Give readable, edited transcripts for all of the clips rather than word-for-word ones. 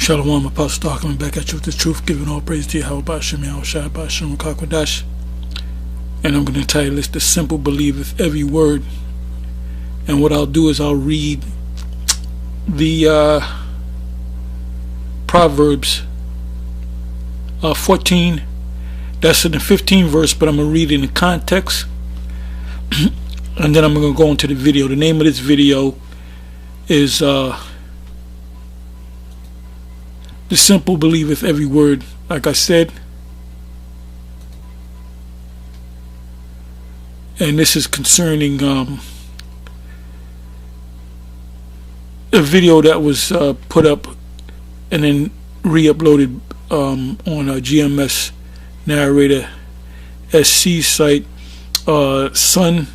Shalom, Apostle coming back at you with the truth, giving all praise to Yahweh Ba'ashem Yahushua Ba'ashem Kakwadash. And I'm going to title this The Simple Believeth Every Word. And what I'll do is I'll read the Proverbs 14. That's in the 15th verse, but I'm going to read it in context. And then I'm going to go into the video. The name of this video is The Simple Believeth Every Word. Like I said, and this is concerning a video that was put up and then re-uploaded on a GMS narrator SC site. Soon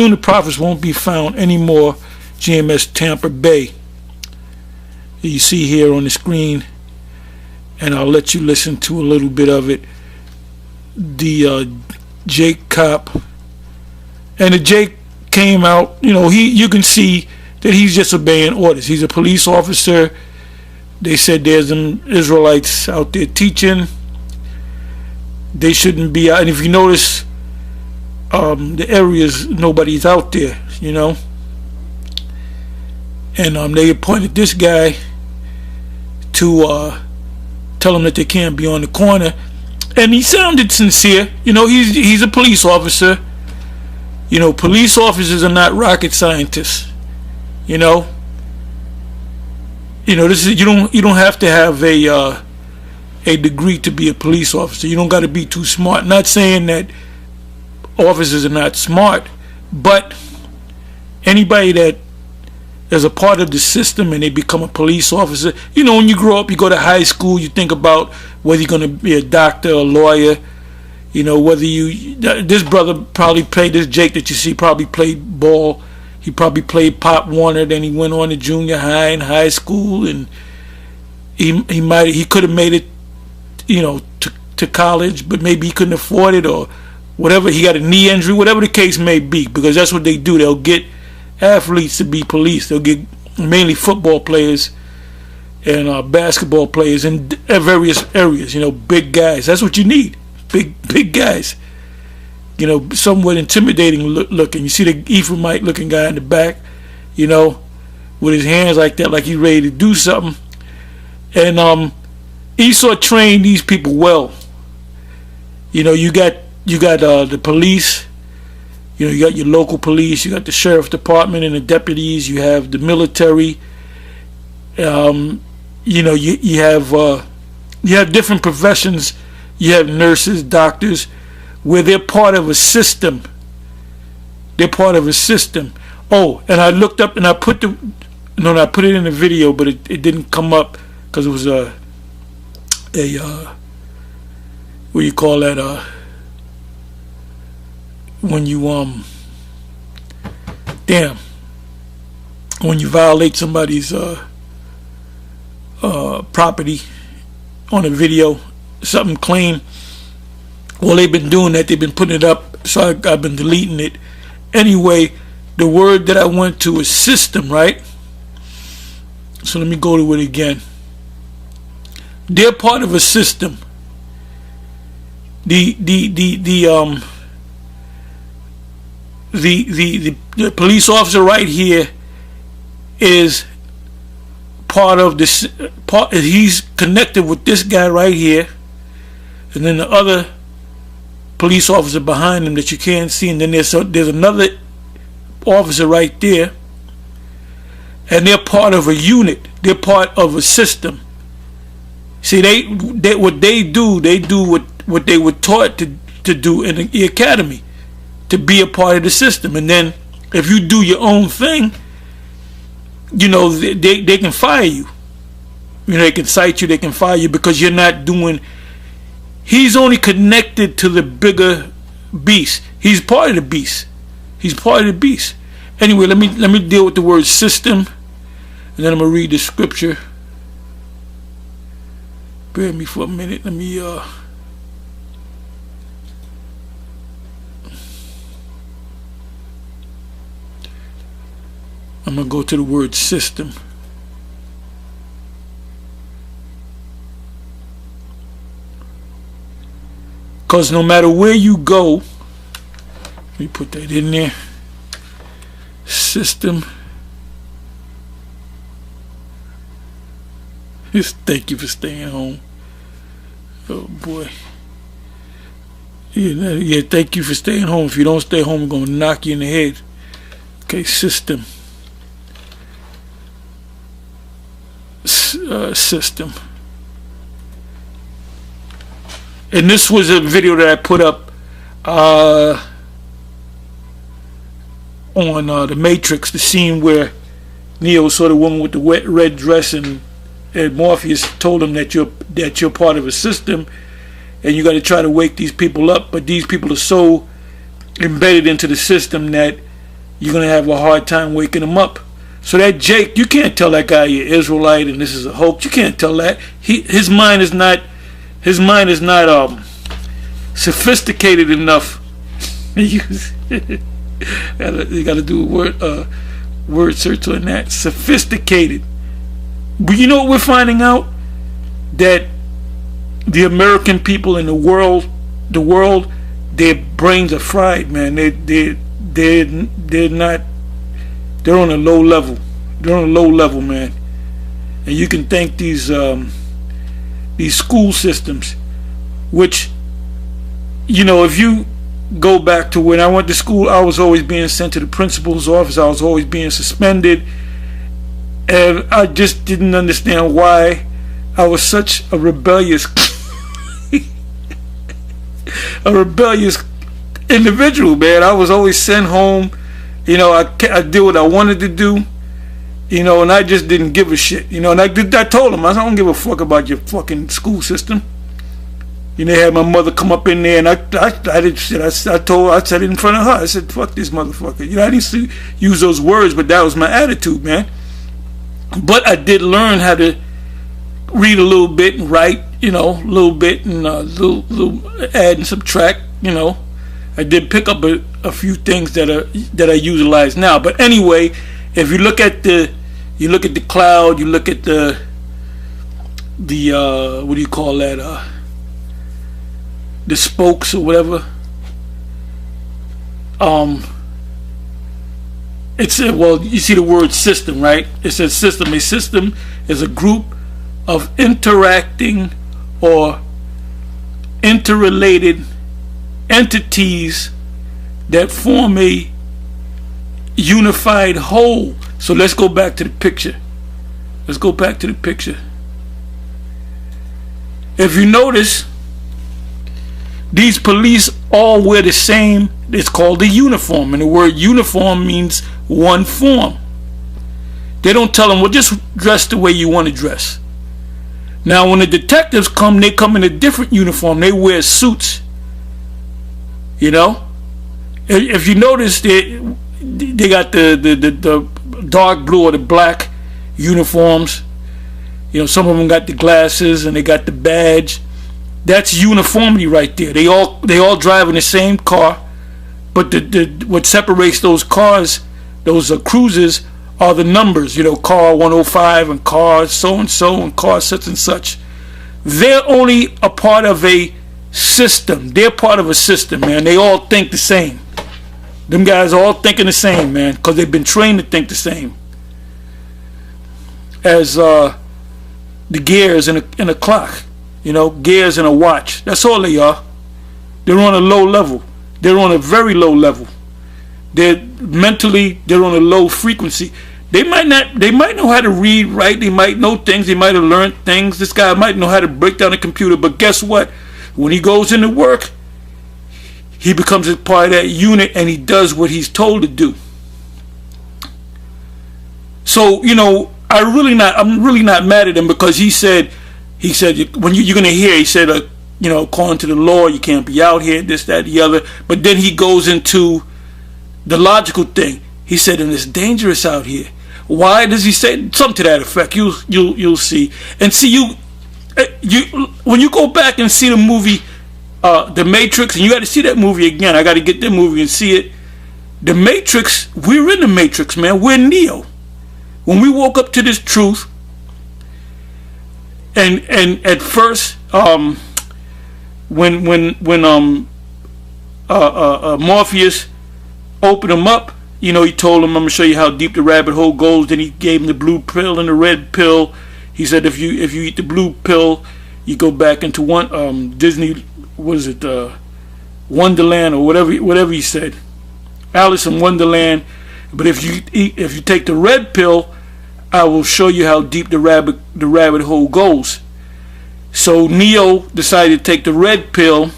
the prophets won't be found anymore. GMS Tampa Bay. You see here on the screen, and I'll let you listen to a little bit of it. The Jake cop, and the Jake came out. You can see that he's just obeying orders. He's a police officer. They said there's some Israelites out there teaching. They shouldn't be out. And if you notice, the areas nobody's out there. And they appointed this guy to tell him that they can't be on the corner, and he sounded sincere. He's a police officer. Police officers are not rocket scientists. This is you don't have to have a degree to be a police officer. You don't got to be too smart. Not saying that officers are not smart, but anybody that as a part of the system and they become a police officer. When you grow up, you go to high school, you think about whether you're going to be a doctor, a lawyer, whether this brother probably played, this Jake that you see probably played ball. He probably played Pop Warner, then he went on to junior high and high school, and he could have made it, to college, but maybe he couldn't afford it or whatever. He got a knee injury, whatever the case may be, because that's what they do. They'll get athletes to be police. They'll get mainly football players and basketball players in various areas. Big guys. That's what you need. Big guys. Somewhat intimidating looking. You see the Ephraimite looking guy in the back, with his hands like that, like he's ready to do something. And Esau trained these people well. You got the police. You got your local police, you got the sheriff department and the deputies, you have the military. You have different professions. You have nurses, doctors, where they're part of a system. They're part of a system. Oh, and I looked up and I put it in the video, but it didn't come up because it was what do you call that? When you when you violate somebody's property on a video, something clean. Well, they've been doing that. They've been putting it up, so I've been deleting it. Anyway, the word that I went to is system, right? So let me go to it again. They're part of a system. The police officer right here is part of this. He's connected with this guy right here, and then the other police officer behind him that you can't see, and then there's another officer right there, and they're part of a unit. They're part of a system. See, what they do what they were taught to do in the academy, to be a part of the system. And then if you do your own thing, they can fire you. They can cite you, they can fire you because you're not doing. He's only connected to the bigger beast. He's part of the beast. Anyway, let me deal with the word system, and then I'm gonna read the scripture. Bear with me for a minute. Let me I'm going to go to the word system. Because no matter where you go, let me put that in there. System. Just thank you for staying home. Oh boy. Yeah, thank you for staying home. If you don't stay home, I'm going to knock you in the head. Okay, system. System. And this was a video that I put up on The Matrix, the scene where Neo saw the woman with the wet red dress, and Morpheus told him that you're part of a system, and you got to try to wake these people up, but these people are so embedded into the system that you're going to have a hard time waking them up. So that Jake, you can't tell that guy you're Israelite and this is a hoax. You can't tell that. His mind is not sophisticated enough. You got to do a word search on that. Sophisticated. But you know what we're finding out? That the American people in the world, their brains are fried, man. They're not. They're on a low level. They're on a low level, man. And you can thank these school systems, which, you know, if you go back to when I went to school, I was always being sent to the principal's office. I was always being suspended, and I just didn't understand why I was such a rebellious individual, man. I was always sent home. You know, I did what I wanted to do, you know, and I just didn't give a shit, you know. And I told him, I don't give a fuck about your fucking school system. You know, they had my mother come up in there, and I did shit. I said it in front of her. I said, fuck this motherfucker. You know, I didn't use those words, but that was my attitude, man. But I did learn how to read a little bit and write, you know, a little bit, and little add and subtract, you know. I did pick up a few things that I utilize now. But anyway, if you look at the cloud, you look at the what do you call that? The spokes or whatever. It's you see the word system, right? It says system. A system is a group of interacting or interrelated entities that form a unified whole. So let's go back to the picture. If you notice, these police all wear the same. It's called a uniform, and the word uniform means one form. They don't tell them, well, just dress the way you want to dress. Now when the detectives come, they come in a different uniform. They wear suits. You know, if you notice, they got the dark blue or the black uniforms. You know, some of them got the glasses and they got the badge. That's uniformity right there. They all drive in the same car, but what separates those cars, those cruisers, are the numbers. You know, car 105 and car so and so and car such and such. They're only a part of a system. They're part of a system, man. They all think the same. Them guys are all thinking the same, man, because they've been trained to think the same as the gears in a clock. You know, gears in a watch. That's all they are. They're on a low level. They're on a very low level. They're on a low frequency. They might know how to read, right? They might know things. They might have learned things. This guy might know how to break down a computer, but guess what? When he goes into work, he becomes a part of that unit and he does what he's told to do. So, you know, I'm really not mad at him, because he said when you're going to hear, he said, you know, according to the law, you can't be out here, this, that, the other. But then he goes into the logical thing. He said, and it's dangerous out here. Why does he say something to that effect? You'll see. And see, when you go back and see the movie The Matrix, and you got to see that movie again. I got to get that movie and see it. The Matrix, we're in the Matrix, man. We're Neo. When we woke up to this truth, and at first when Morpheus opened him up, you know, he told him, I'm gonna show you how deep the rabbit hole goes. Then he gave him the blue pill and the red pill. He said if you eat the blue pill, you go back into one Disney, what is it, Wonderland or whatever he said, Alice in Wonderland. But if you take the red pill, I will show you how deep the rabbit hole goes. So Neo decided to take the red pill,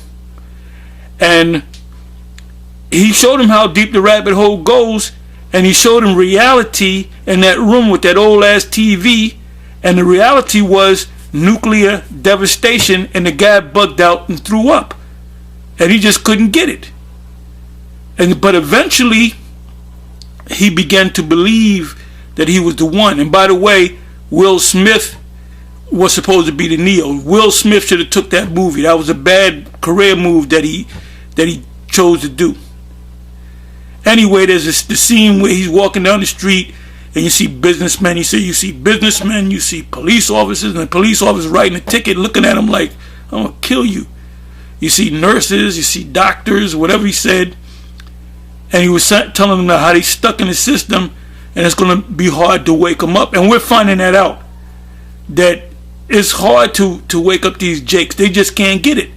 and he showed him how deep the rabbit hole goes, and he showed him reality in that room with that old ass TV, and the reality was nuclear devastation, and the guy bugged out and threw up, and he just couldn't get it. But eventually he began to believe that he was the one. And by the way, Will Smith was supposed to be the Neo. Will Smith should have took that movie. That was a bad career move that he chose to do. Anyway, there's the scene where he's walking down the street and you see businessmen. You see businessmen, you see police officers, and the police officers writing a ticket, looking at him like, I'm gonna kill you. You see nurses, you see doctors, whatever he said. And he was telling them how they stuck in the system, and it's going to be hard to wake them up. And we're finding that out, that it's hard to wake up these jakes. They just can't get it.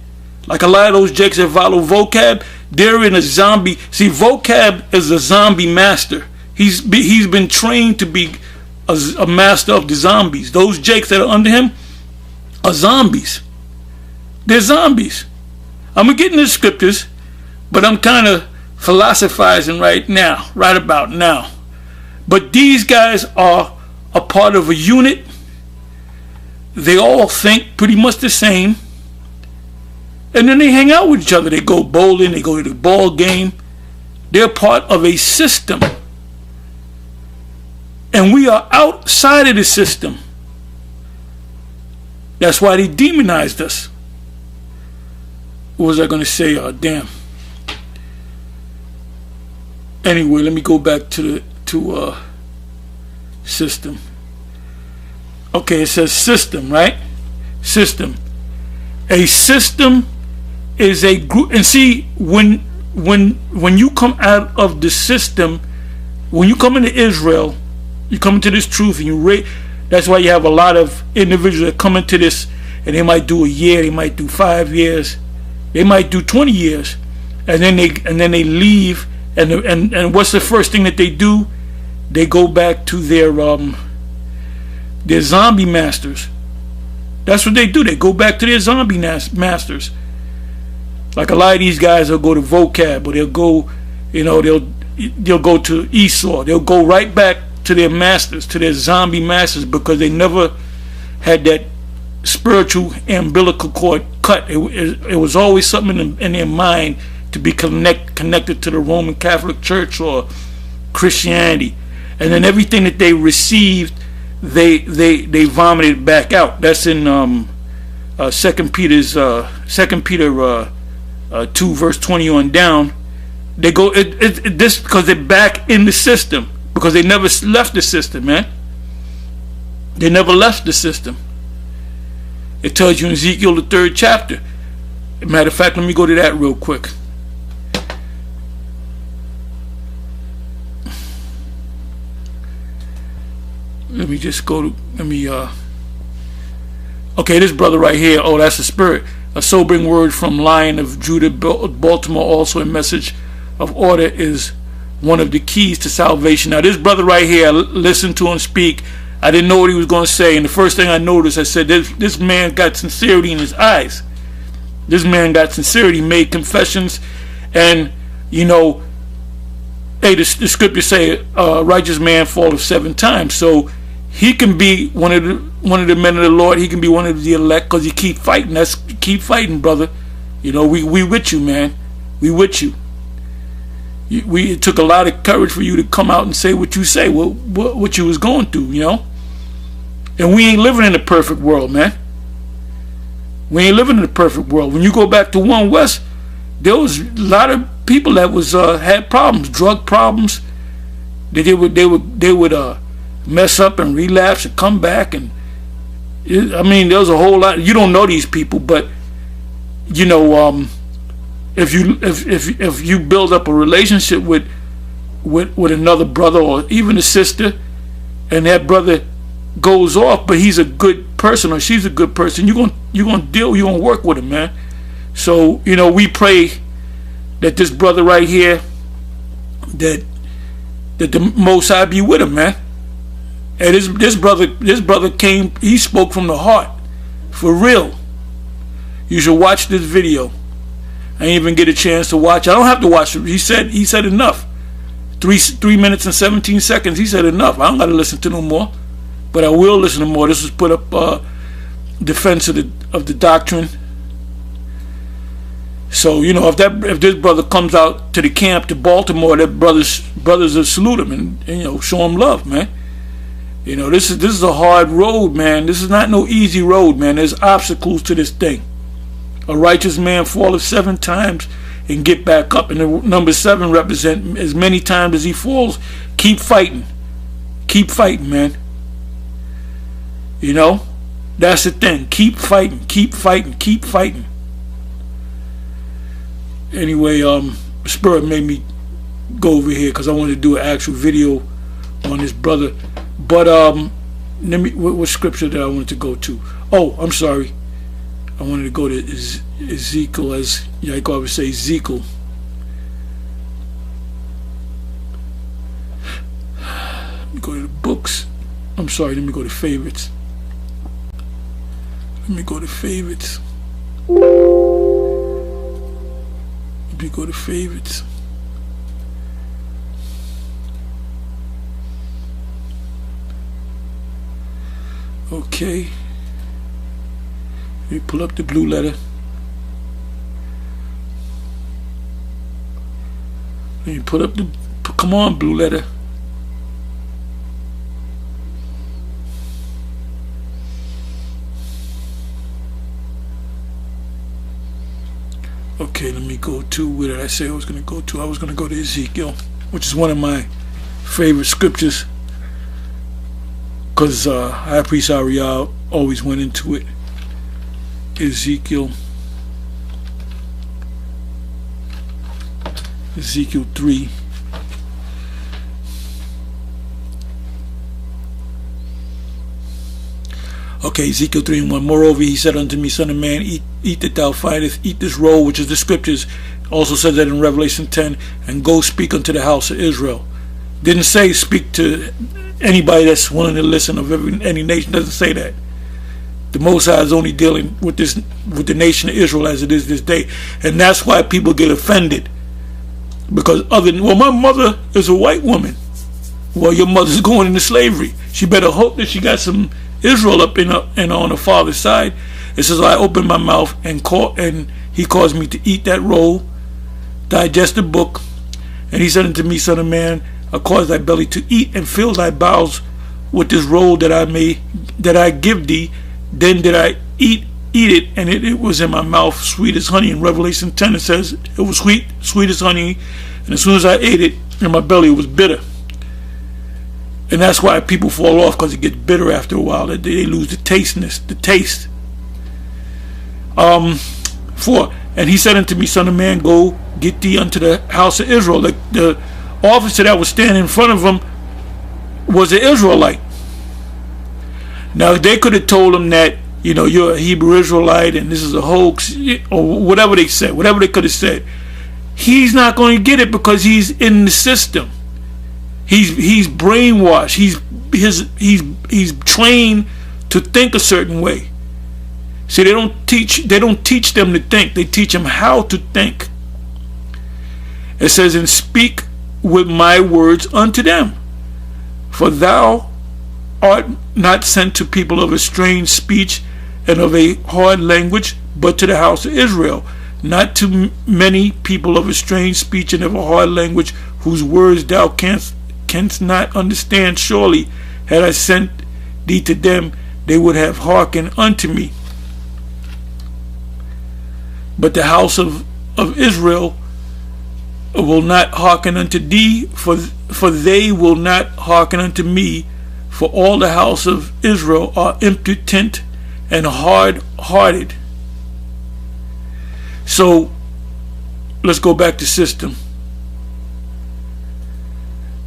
Like a lot of those jakes that follow vocab, they're in a zombie. See, vocab is a zombie master. He's been trained to be a master of the zombies. Those jakes that are under him are zombies. They're zombies. I'm going to get into the scriptures, but I'm kind of philosophizing right about now. But these guys are a part of a unit. They all think pretty much the same. And then they hang out with each other. They go bowling, they go to the ball game. They're part of a system. And we are outside of the system. That's why they demonized us. What was I going to say? Damn. Anyway, let me go back to system. Okay, it says system, right? System. A system is a group. And see, when you come out of the system, when you come into Israel, you come into this truth, and that's why you have a lot of individuals that come into this, and they might do a year, they might do 5 years, they might do 20 years, and then they leave. And what's the first thing that they do? They go back to their zombie masters. That's what they do. They go back to their zombie masters. Like a lot of these guys will go to vocab, or they'll go, they'll go to Esau. They'll go right back to their masters, to their zombie masters, because they never had that spiritual umbilical cord cut. It was always something in their mind to be connected to the Roman Catholic Church or Christianity, and then everything that they received, they vomited back out. That's in 2 Peter 2 verse 20 on down. They go this because they're back in the system, because they never left the system, man. They never left the system. It tells you in Ezekiel the 3rd chapter. Matter of fact, let me go to that real quick. Let me just go to, okay, this brother right here, oh, that's the spirit. A sobering word from Lion of Judah, Baltimore, also a message of order is one of the keys to salvation. Now, this brother right here, I listened to him speak. I didn't know what he was going to say, and the first thing I noticed, I said, this man got sincerity in his eyes. This man got sincerity, made confessions, and, hey, the scriptures say, righteous man falleth 7 times, so he can be one of the men of the Lord. He can be one of the elect, because he keep fighting. Keep fighting, brother. We with you, man. We with you. It took a lot of courage for you to come out and say what you say, what you was going through, And we ain't living in a perfect world, man. We ain't living in a perfect world. When you go back to 1 West, there was a lot of people that was had problems, drug problems. They would mess up and relapse and come back, and there was a whole lot. You don't know these people, but you know, if you build up a relationship with another brother or even a sister, and that brother goes off, but he's a good person or she's a good person, you're gonna work with him, man. So, you know, we pray that this brother right here, that the Most High be with him, man. And this brother came, he spoke from the heart, for real. You should watch this video. I didn't even get a chance to watch. I don't have to watch it. He said enough. 3 minutes and 17 seconds. He said enough. I don't got to listen to no more, but I will listen to more. This was put up defense of the doctrine. So, you know, if this brother comes out to the camp to Baltimore, that brothers will salute him and you know, show him love, man. You know, this is a hard road, man. This is not no easy road, man. There's obstacles to this thing. A righteous man falleth 7 times and get back up, and the number 7 represent as many times as he falls. Keep fighting, man. You know, that's the thing. Keep fighting. Anyway, Spirit made me go over here because I wanted to do an actual video on this brother. But what scripture did I want to go to? Oh, I'm sorry. I wanted to go to Ezekiel, as Yaakov would say, Ezekiel. Let me go to the books. I'm sorry, let me go to favorites. Let me go to favorites. Okay. Let me pull up the blue letter. Let me put up the, come on, blue letter. Okay, let me go to, where did I say I was going to go to? I was going to go to Ezekiel, which is one of my favorite scriptures, because High Priest Ariel always went into it. Ezekiel 3. Okay, Ezekiel 3:1. Moreover, he said unto me, Son of man, eat that thou findest, eat this roll, which is the scriptures. Also says that in Revelation 10, and go speak unto the house of Israel. Didn't say speak to anybody that's willing to listen of any nation. Doesn't say that. The Most High is only dealing with the nation of Israel as it is this day, and that's why people get offended. Because my mother is a white woman. Well, your mother's going into slavery. She better hope that she got some Israel up and on her father's side. It says, I opened my mouth and he caused me to eat that roll, digest the book, and he said unto me, Son of man, I cause thy belly to eat and fill thy bowels with this roll that I give thee. Then did I eat it, and it was in my mouth sweet as honey. In Revelation 10 it says it was sweet as honey, and as soon as I ate it, in my belly it was bitter. And that's why people fall off, because it gets bitter after a while. They lose the taste. 4. And he said unto me, Son of man, go get thee unto the house of Israel. The officer that was standing in front of him was an Israelite. Now, they could have told him that, you know, you're a Hebrew Israelite and this is a hoax, or whatever they said, whatever they could have said. He's not going to get it because he's in the system. He's brainwashed. He's trained to think a certain way. See, they don't teach them to think. They teach them how to think. It says, and speak with my words unto them, for thou art not sent to people of a strange speech and of a hard language, but to the house of Israel, not to many people of a strange speech and of a hard language, whose words thou canst not understand. Surely had I sent thee to them, they would have hearkened unto me. But the house of Israel will not hearken unto thee, for they will not hearken unto me. For all the house of Israel are impotent and hard-hearted. So let's go back to system.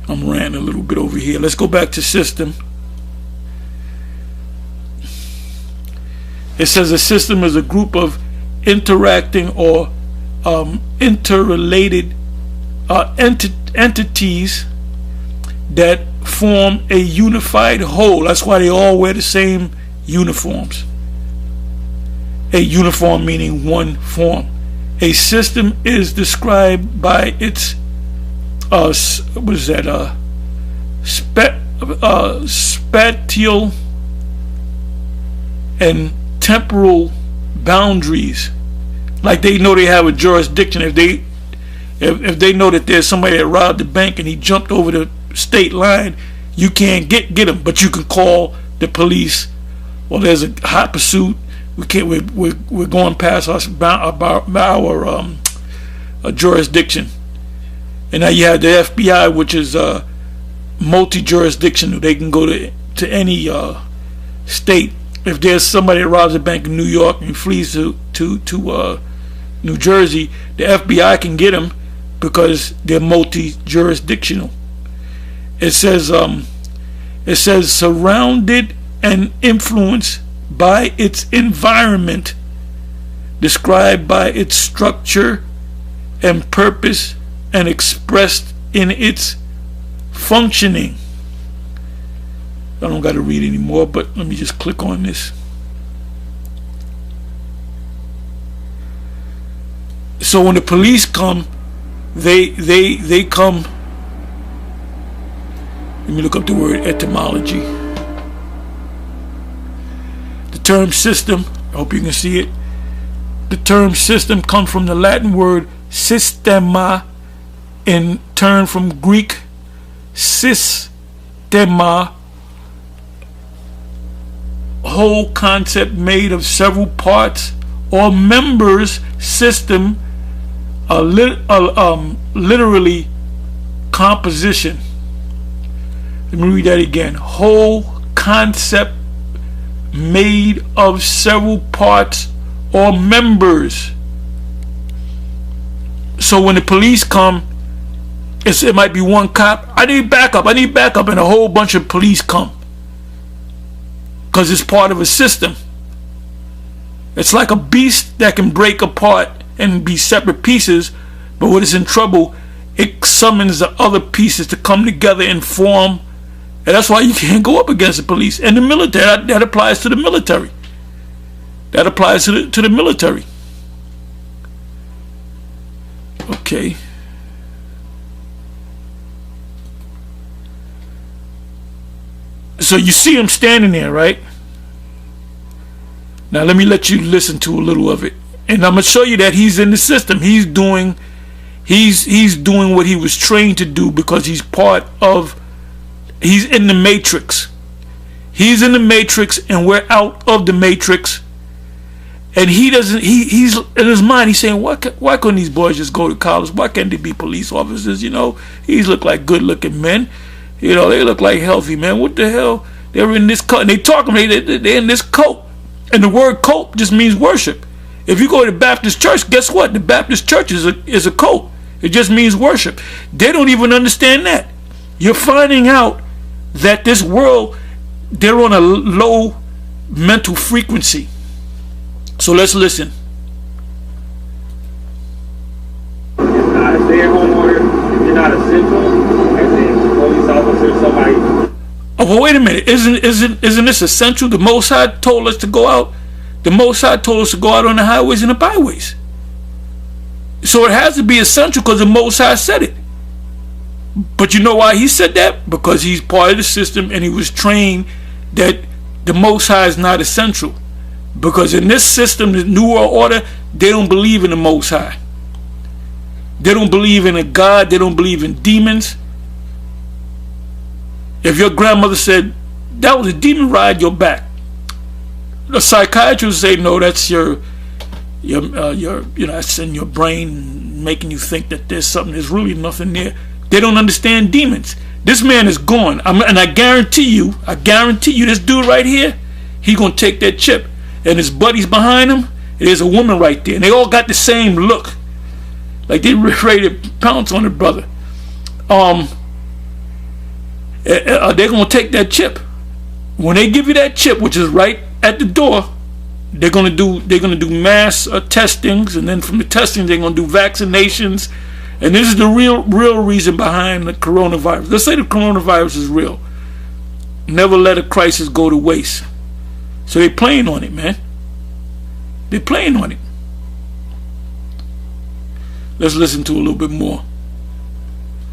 I'm ranting a little bit over here. Let's go back to system. It says a system is a group of interacting or interrelated entities that form a unified whole. That's why they all wear the same uniforms. A uniform meaning one form. A system is described by its spatial and temporal boundaries. Like they know they have a jurisdiction. If they know that there's somebody that robbed the bank and he jumped over the state line, you can't get him, but you can call the police. Well, there's a hot pursuit. We can't. We're going past our jurisdiction, and now you have the FBI, which is multi-jurisdictional. They can go to any state. If there's somebody that robs a bank in New York and flees to New Jersey, the FBI can get him because they're multi-jurisdictional. It says surrounded and influenced by its environment, described by its structure and purpose, and expressed in its functioning. I don't got to read anymore, but let me just click on this. So when the police come, they come. Let me look up the word etymology. The term system, I hope you can see it. The term system comes from the Latin word systema, in turn from Greek systema, whole concept made of several parts or members. System, literally composition. Let me read that again. Whole concept made of several parts or members. So when the police come, it might be one cop. I need backup, and a whole bunch of police come. Because it's part of a system. It's like a beast that can break apart and be separate pieces, but when it's in trouble, it summons the other pieces to come together and form. And that's why you can't go up against the police and the military. That applies to the military. That applies to the military. Okay. So you see him standing there, right? Now let me let you listen to a little of it. And I'm going to show you that he's in the system. He's doing what he was trained to do, because he's in the matrix. He's in the matrix and we're out of the matrix. And he's in his mind, he's saying, why couldn't these boys just go to college? Why can't they be police officers? These look like good looking men. They look like healthy men. What the hell? They're in this coat. And they talking, they're in this coat. And the word coat just means worship. If you go to the Baptist church, guess what? The Baptist church is a coat. It just means worship. They don't even understand that. You're finding out that this world, they're on a low mental frequency. So let's listen. It's not a stay-at-home order. You're not essential as a police officer, somebody. Oh, well, wait a minute. Isn't this essential? The Most High told us to go out. The Most High told us to go out on the highways and the byways. So it has to be essential because the Most High said it. But you know why he said that? Because he's part of the system and he was trained that the Most High is not essential. Because in this system, the New World Order, they don't believe in the Most High. They don't believe in a God. They don't believe in demons. If your grandmother said, that was a demon ride your back, the psychiatrist would say, no, that's your that's in your brain making you think that there's something. There's really nothing there. They don't understand demons. This man is gone. And I guarantee you, this dude right here, he gonna take that chip. And his buddies behind him, there's a woman right there, and they all got the same look, like they ready to pounce on the brother. They're gonna take that chip. When they give you that chip, which is right at the door, they're gonna do mass testings, and then from the testing they're gonna do vaccinations, and this is the real reason behind the coronavirus. Let's say the coronavirus is real. Never let a crisis go to waste. So they're playing on it, man. They're playing on it. Let's listen to a little bit more.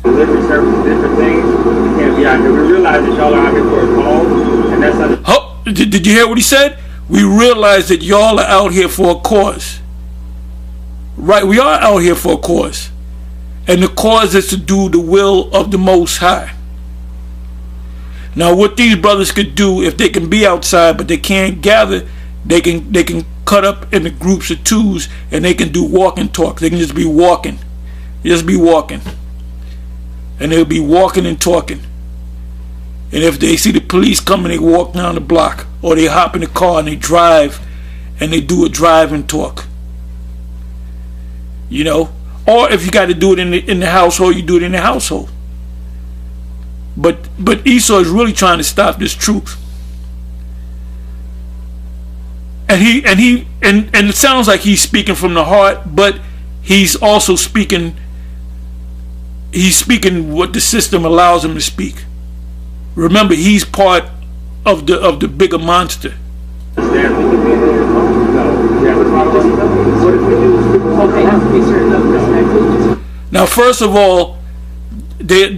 Delivery services, different things. We can't be out here. We realize that y'all are out here for a cause, and that's how. Oh, did you hear what he said? We realize that y'all are out here for a cause. Right, we are out here for a cause. And the cause is to do the will of the Most High. Now, what these brothers could do, if they can be outside but they can't gather, they can cut up into groups of twos, and they can do walk and talk. They can just be walking. Just be walking. And they'll be walking and talking. And if they see the police coming, they walk down the block, or they hop in the car and they drive, and they do a drive and talk. You know, or if you got to do it in the household, you do it in the household. But Esau is really trying to stop this truth, and it sounds like he's speaking from the heart, but he's also speaking. He's speaking what the system allows him to speak. Remember, he's part of the bigger monster. Now, first of all, they're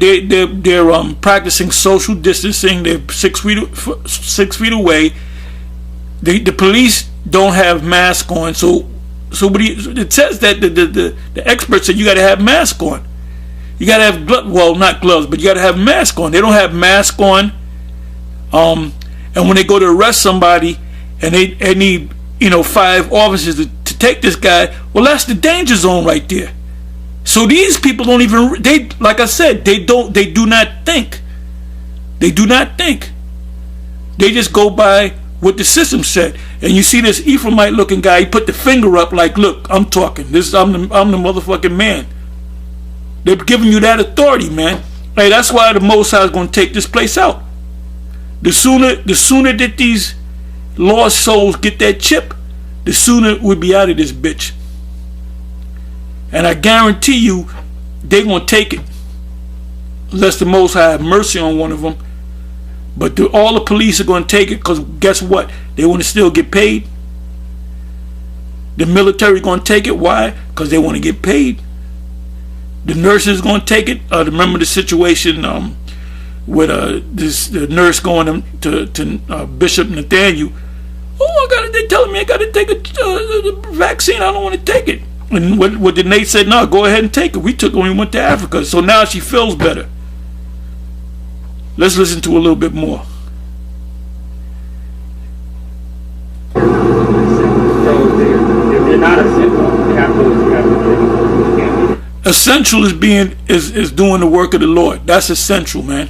practicing social distancing. They're 6 feet away. The police don't have masks on, so it says that the experts said you got to have masks on. You got to have well, not gloves, but you got to have masks on. They don't have masks on. And when they go to arrest somebody, and they need 5 officers to take this guy, well, that's the danger zone right there. So these people don't even, like I said, they do not think. They do not think. They just go by what the system said. And you see this Ephraimite looking guy, he put the finger up like, look, I'm talking. I'm the motherfucking man. They're giving you that authority, man. Hey, that's why the Most High is going to take this place out. The sooner that these lost souls get that chip, the sooner we'll be out of this bitch. And I guarantee you, they're going to take it. Unless the Most High have mercy on one of them. But all the police are going to take it, because guess what? They want to still get paid. The military going to take it. Why? Because they want to get paid. The nurses going to take it. Remember the situation with the nurse going to Bishop Nathaniel. Oh, they telling me I got to take a vaccine. I don't want to take it. And what the Nate said, no, go ahead and take it. We took it when we went to Africa. So now she feels better. Let's listen to a little bit more. So if you're not essential, you have to essential is doing the work of the Lord. That's essential, man.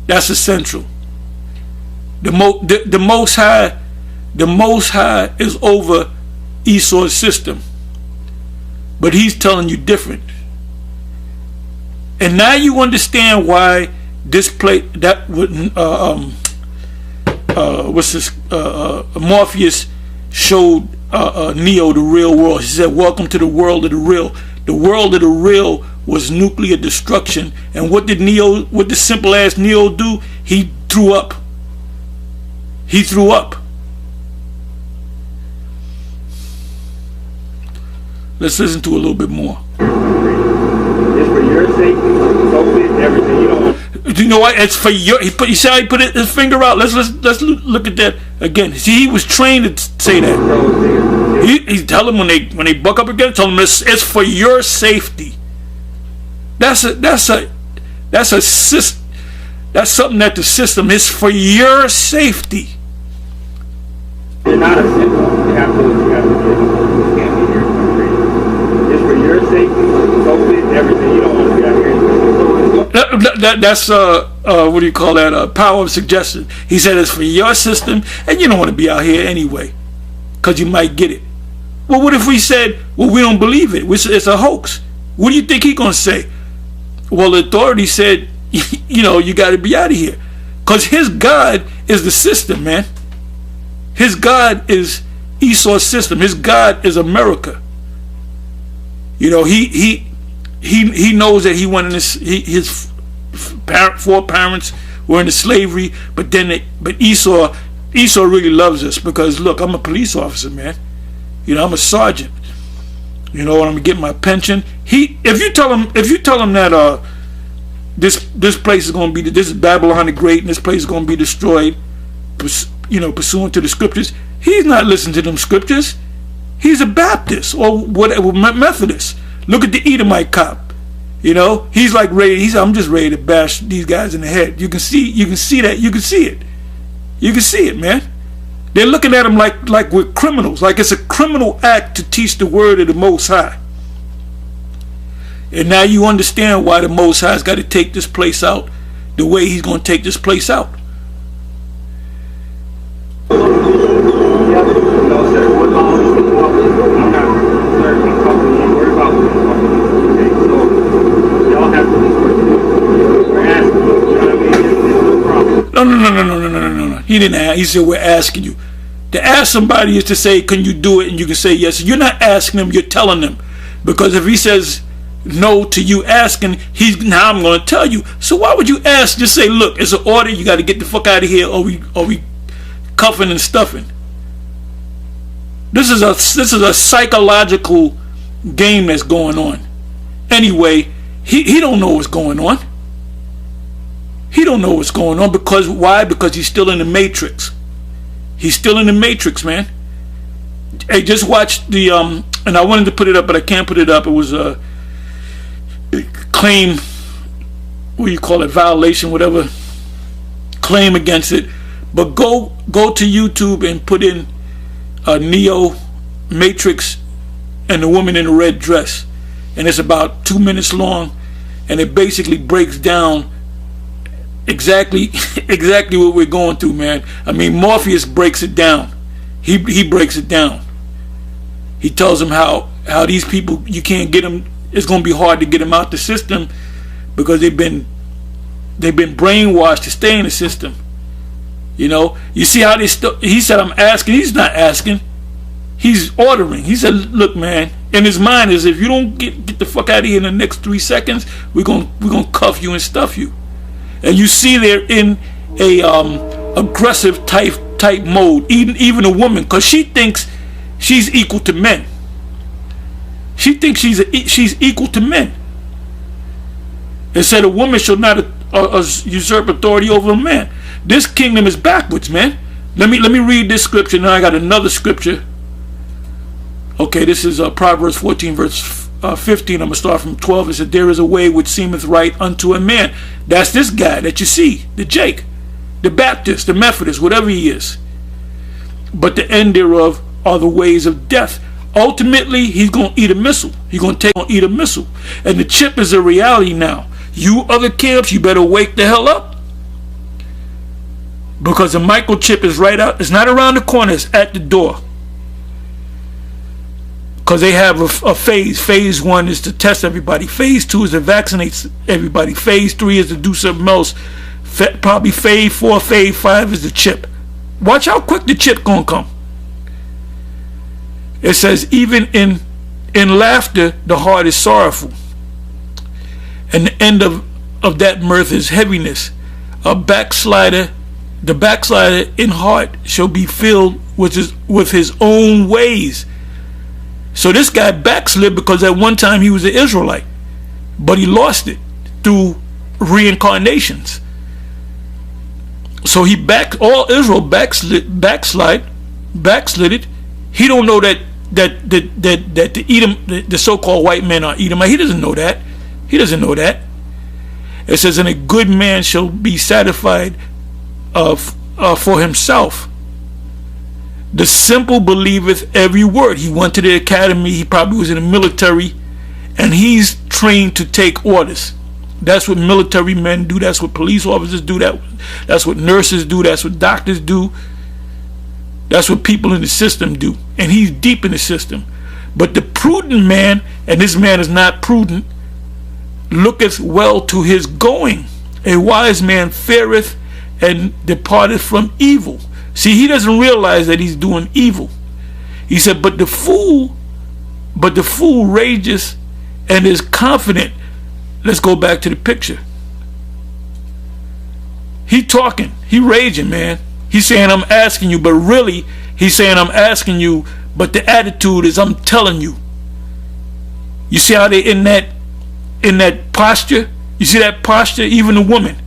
That's essential. The Most High is over Esau's system, but he's telling you different. And now you understand why this place that what's this Morpheus showed Neo the real world. He said, "Welcome to the world of the real." The world of the real was nuclear destruction. And what did the simple ass Neo do? He threw up. He threw up. Let's listen to a little bit more. It's for your safety. So everything you don't. You know what? It's for your. He said he put his finger out. Let's look at that again. See, he was trained to say that. He tell them when they buck up again. Tell them it's for your safety. That's something that the system is for your safety. You're not a citizen. You have to can't be here. It's for your safety. COVID, everything. You don't want to be out here. That's what do you call that? Power of suggestion. He said it's for your system, and you don't want to be out here anyway, because you might get it. Well, what if we said, well, we don't believe it, it's a hoax? What do you think he's going to say? Well, the authority said, you know, you got to be out of here. Because his God is the system, man. His God is Esau's system. His God is America. You know, he knows that he went in his foreparents were into slavery, but Esau really loves us because, look, I'm a police officer, man. You know, I'm a sergeant. You know, I'm gonna get my pension. If you tell him that this place is gonna be, this is Babylon the Great, and this place is gonna be destroyed, you know, pursuant to the scriptures, he's not listening to them scriptures. He's a Baptist or whatever, Methodist. Look at the Edomite cop. You know, he's like ready. I'm just ready to bash these guys in the head. You can see that. You can see it. You can see it, man. They're looking at him like we're criminals. Like it's a criminal act to teach the word of the Most High. And now you understand why the Most High's got to take this place out the way he's going to take this place out. No. He didn't ask. He said, we're asking you. To ask somebody is to say, can you do it? And you can say yes. You're not asking them, you're telling them. Because if he says no to you asking, now I'm going to tell you. So why would you ask? Just say, look, it's an order. You got to get the fuck out of here, or we cuffing and stuffing. This is a psychological game that's going on. Anyway, he don't know what's going on. He don't know what's going on because why? Because he's still in the matrix. He's still in the matrix, man. Hey, just watch the and I wanted to put it up, but I can't put it up. It was a claim, what do you call it, violation, whatever, claim against it. But go to YouTube and put in Neo Matrix and the woman in the red dress, and it's about 2 minutes long, and it basically breaks down exactly what we're going through, man. I mean, Morpheus breaks it down. He breaks it down. He tells them how these people, you can't get them. It's going to be hard to get them out the system because they've been brainwashed to stay in the system. You know, you see how he said, I'm asking. He's not asking. He's ordering. He said, look, man, in his mind is, if you don't get the fuck out of here in the next 3 seconds, we're gonna cuff you and stuff you. And you see they're in a aggressive type mode. Even a woman, because she thinks she's equal to men. She thinks she's equal to men. It said a woman shall not usurp authority over a man. This kingdom is backwards, man. Let me read this scripture. Now I got another scripture. Okay, this is Proverbs 14 verse 15. I'm going to start from 12. It said, there is a way which seemeth right unto a man. That's this guy that you see, the Jake, the Baptist, the Methodist, whatever he is. But the end thereof are the ways of death. Ultimately, he's going to eat a missile. He's going to eat a missile. And the chip is a reality now. You other camps, you better wake the hell up. Because the microchip is right out. It's not around the corner. It's at the door. Because they have a phase. Phase 1 is to test everybody. Phase 2 is to vaccinate everybody. Phase 3 is to do something else. Probably phase 4, phase 5 is the chip. Watch how quick the chip gonna come. It says, even in laughter, the heart is sorrowful. And the end of that mirth is heaviness. The backslider in heart shall be filled with his own ways. So this guy backslid because at one time he was an Israelite, but he lost it through reincarnations. So all Israel backslid it. He don't know that the Edom, the so-called white men are Edomite. He doesn't know that. It says, and a good man shall be satisfied for himself. The simple believeth every word. He went to the academy. He probably was in the military, and he's trained to take orders. That's what military men do. That's what police officers do. That's what nurses do. That's what doctors do. That's what people in the system do. And he's deep in the system. But the prudent man, and this man is not prudent, looketh well to his going. A wise man feareth and departeth from evil. See, he doesn't realize that he's doing evil. He said, but the fool rages and is confident. Let's go back to the picture. He talking, he raging, man. He's saying, I'm asking you, but really, he's saying, I'm asking you, but the attitude is, I'm telling you. You see how they in that posture? You see that posture? Even the woman,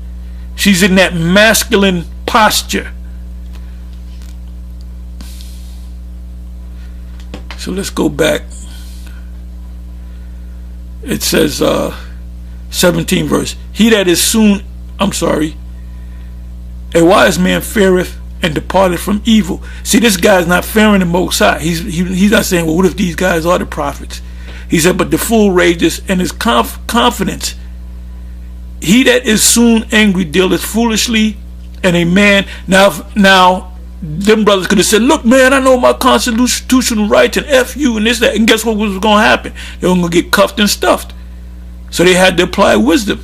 she's in that masculine posture. So let's go back. It says 17 verse. A wise man feareth and departed from evil. See, this guy's not fearing the Most High. He's not saying, well, what if these guys are the prophets? He said, but the fool rages and is confidence. He that is soon angry dealeth foolishly, and a man now them brothers could have said, look, man, I know my constitutional rights and F you and this, that, and guess what was going to happen? They were going to get cuffed and stuffed. So they had to apply wisdom.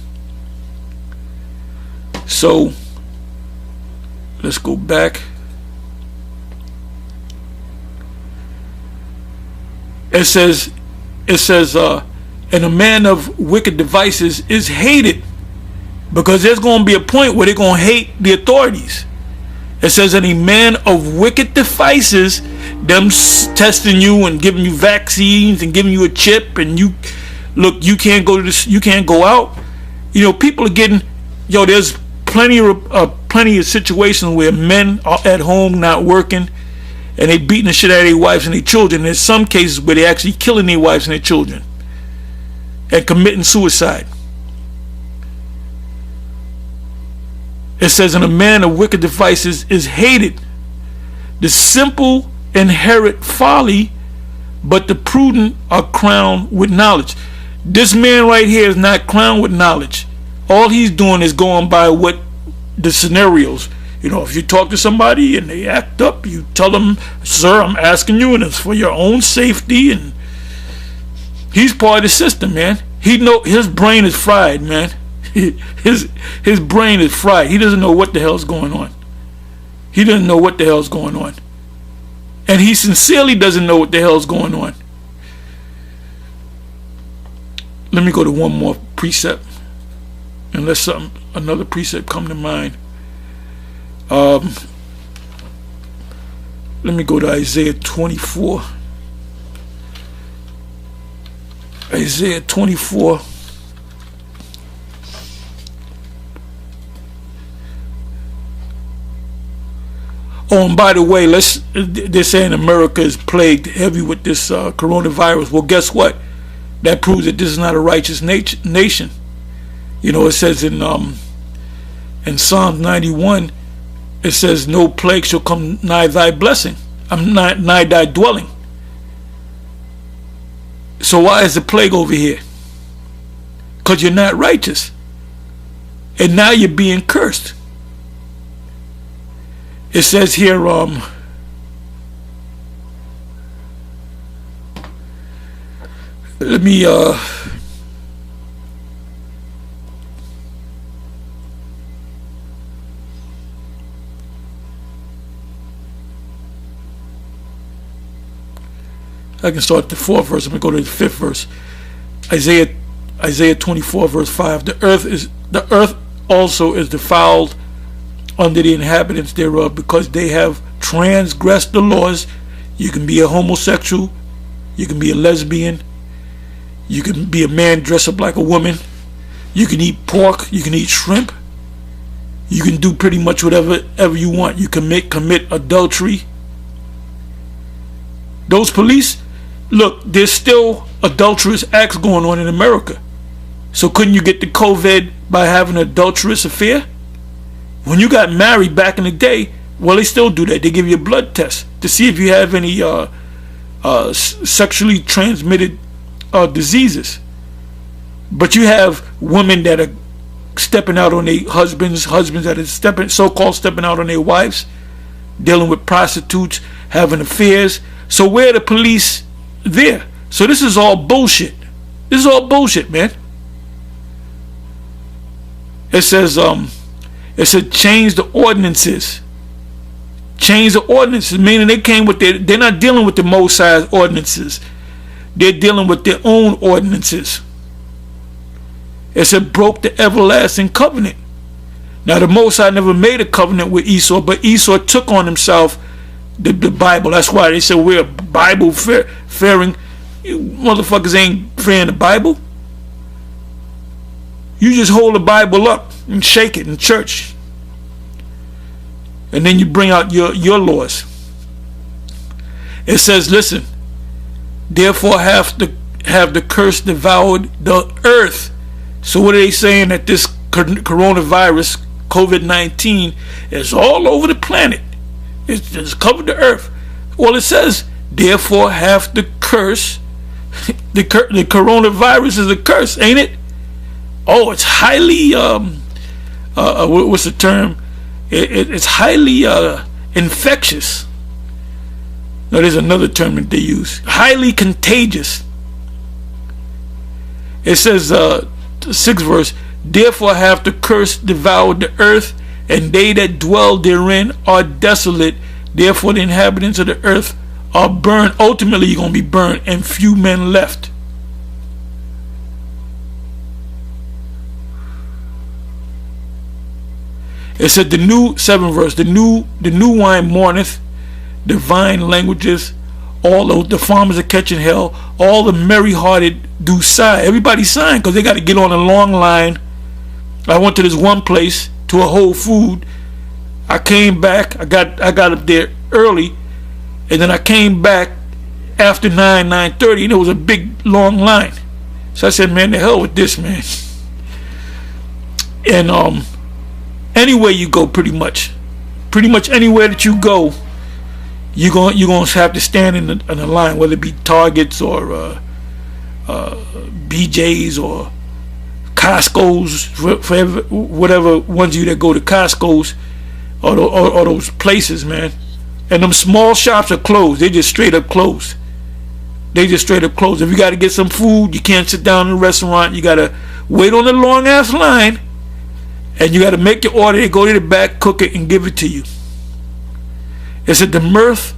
So let's go back. It says, and a man of wicked devices is hated, because there's going to be a point where they're going to hate the authorities. It says, and a man of wicked devices, them testing you and giving you vaccines and giving you a chip, and you can't go to this, you can't go out. You know, people are getting, there's plenty of situations where men are at home not working, and they beating the shit out of their wives and their children. There's some cases where they're actually killing their wives and their children and committing suicide. It says, and a man of wicked devices is hated. The simple inherit folly, but the prudent are crowned with knowledge. This man right here is not crowned with knowledge. All he's doing is going by what the scenarios. If you talk to somebody and they act up, you tell them, sir, I'm asking you, and it's for your own safety. And he's part of the system, man. His brain is fried, man. His brain is fried. He doesn't know what the hell's going on. He doesn't know what the hell's going on. And he sincerely doesn't know what the hell's going on. Let me go to one more precept, unless another precept come to mind. Let me go to Isaiah 24. Isaiah 24. Oh, and by the way, they're saying America is plagued heavy with this coronavirus. Well, guess what? That proves that this is not a righteous nation. It says in Psalm 91, it says, no plague shall come nigh thy blessing. Nigh thy dwelling. So why is the plague over here? Because you're not righteous. And now you're being cursed. It says here, let me I can start at the 4th verse. I'm going to go to the 5th verse. Isaiah 24 verse 5. The earth also is defiled under the inhabitants thereof, because they have transgressed the laws. You can be a homosexual, you can be a lesbian, you can be a man dressed up like a woman, you can eat pork, you can eat shrimp, you can do pretty much whatever you want. You can commit adultery. Those police, look, there's still adulterous acts going on in America. So couldn't you get the COVID by having an adulterous affair? When you got married back in the day, well, they still do that. They give you a blood test to see if you have any sexually transmitted diseases. But you have women that are stepping out on their husbands that are so-called stepping out on their wives, dealing with prostitutes, having affairs. So where are the police there? So this is all bullshit. This is all bullshit, man. It said change the ordinances. Change the ordinances, meaning they came with they're not dealing with the Most High's ordinances. They're dealing with their own ordinances. It said broke the everlasting covenant. Now the Most High never made a covenant with Esau, but Esau took on himself the Bible. That's why they said we're Bible fearing. You motherfuckers ain't fearing the Bible. You just hold the Bible up and shake it in church. And then you bring out your laws. It says, listen, therefore have the curse devoured the earth. So what are they saying? That this coronavirus, COVID-19, is all over the planet. It's covered the earth. Well, it says, therefore have the curse. The coronavirus is a curse, ain't it? Oh, it's highly what's the term? It's highly infectious. No, there's another term that they use. Highly contagious. It says, 6th verse, therefore have the curse devoured the earth, and they that dwell therein are desolate. Therefore the inhabitants of the earth are burned. Ultimately you're going to be burned, and few men left. It said the new 7th verse, the new wine mourneth, the vine languages, all the farmers are catching hell, all the merry-hearted do sigh. Everybody sighing because they got to get on a long line. I went to this one place, to a Whole Food. I came back, I got up there early, and then I came back after 9:30, and it was a big long line. So I said, man, the hell with this, man. And anywhere you go, pretty much anywhere that you go, you're gonna have to stand in a line, whether it be Targets or BJ's or Costco's, for whatever ones of you that go to Costco's or those places, man. And them small shops are closed. They just straight up closed. If you got to get some food, you can't sit down in a restaurant. You got to wait on the long ass line, and you got to make your order. They go to the back, cook it, and give it to you. It said the mirth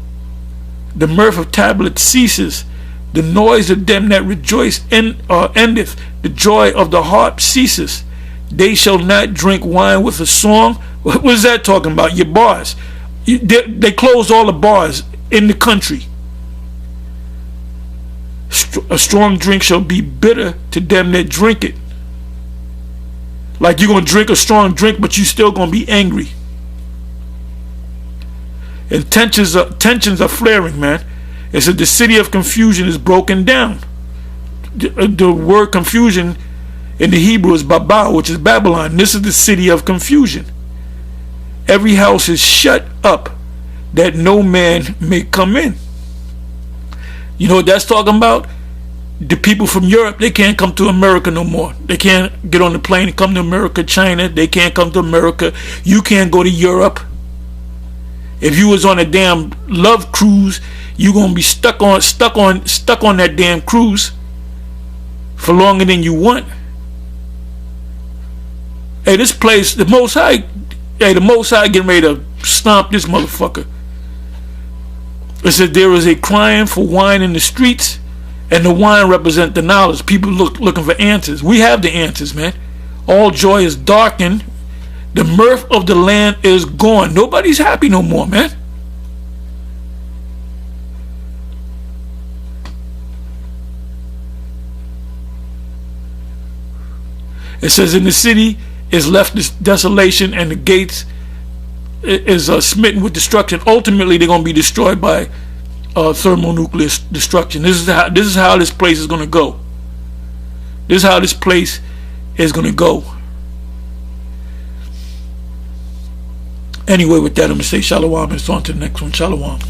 of tablets ceases, the noise of them that rejoice endeth, the joy of the harp ceases. They shall not drink wine with a song. What was that talking about? Your bars. They closed all the bars in the country. A strong drink shall be bitter to them that drink it. Like you're going to drink a strong drink, but you still going to be angry. And tensions are flaring, man. It said the city of confusion is broken down. The word confusion in the Hebrew is Babel, which is Babylon. This is the city of confusion. Every house is shut up that no man may come in. You know what that's talking about? The people from Europe, they can't come to America no more. They can't get on the plane and come to America. China, they can't come to America. You can't go to Europe. If you was on a damn love cruise, you're gonna be stuck on that damn cruise for longer than you want. Hey, this place, the Most High getting ready to stomp this motherfucker. It said there is a crying for wine in the streets, and the wine represent the knowledge. People looking for answers. We have the answers, man. All joy is darkened. The mirth of the land is gone. Nobody's happy no more, man. It says in the city is left this desolation, and the gates is smitten with destruction. Ultimately, they're going to be destroyed by thermonuclear destruction. This is how this place is going to go. This is how this place is going to go. Anyway, with that, I'm going to say shalom, and it's on to the next one. Shalom.